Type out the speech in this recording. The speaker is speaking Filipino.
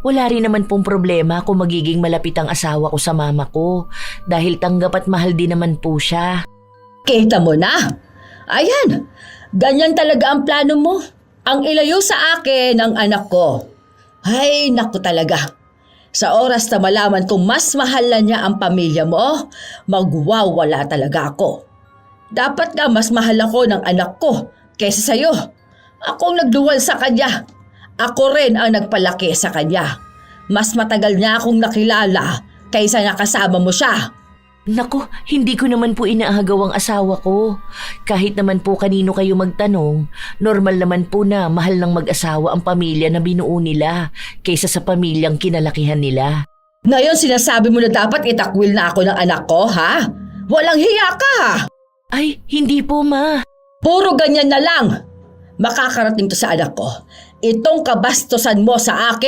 Wala rin naman pong problema kung magiging malapit ang asawa ko sa mama ko dahil tanggap at mahal din naman po siya. Kita mo na? Ayan, ganyan talaga ang plano mo. Ang ilayo sa akin ang anak ko. Ay, naku talaga. Sa oras na malaman kung mas mahal na niya ang pamilya mo, magwawala talaga ako. Dapat nga mas mahal ako ng anak ko kaysa sa'yo. Akong nagduwal sa kanya. Ako rin ang nagpalaki sa kanya. Mas matagal niya akong nakilala kaysa nakasama mo siya. Naku, hindi ko naman po inaagaw ang asawa ko. Kahit naman po kanino kayo magtanong, normal naman po na mahal ng mag-asawa ang pamilya na binuo nila kaysa sa pamilyang kinalakihan nila. Ngayon sinasabi mo na dapat itakwil na ako ng anak ko, ha? Walang hiya ka, ha? Ay, hindi po ma. Puro ganyan na lang. Makakarating to sa anak ko. Itong kabastusan mo sa akin.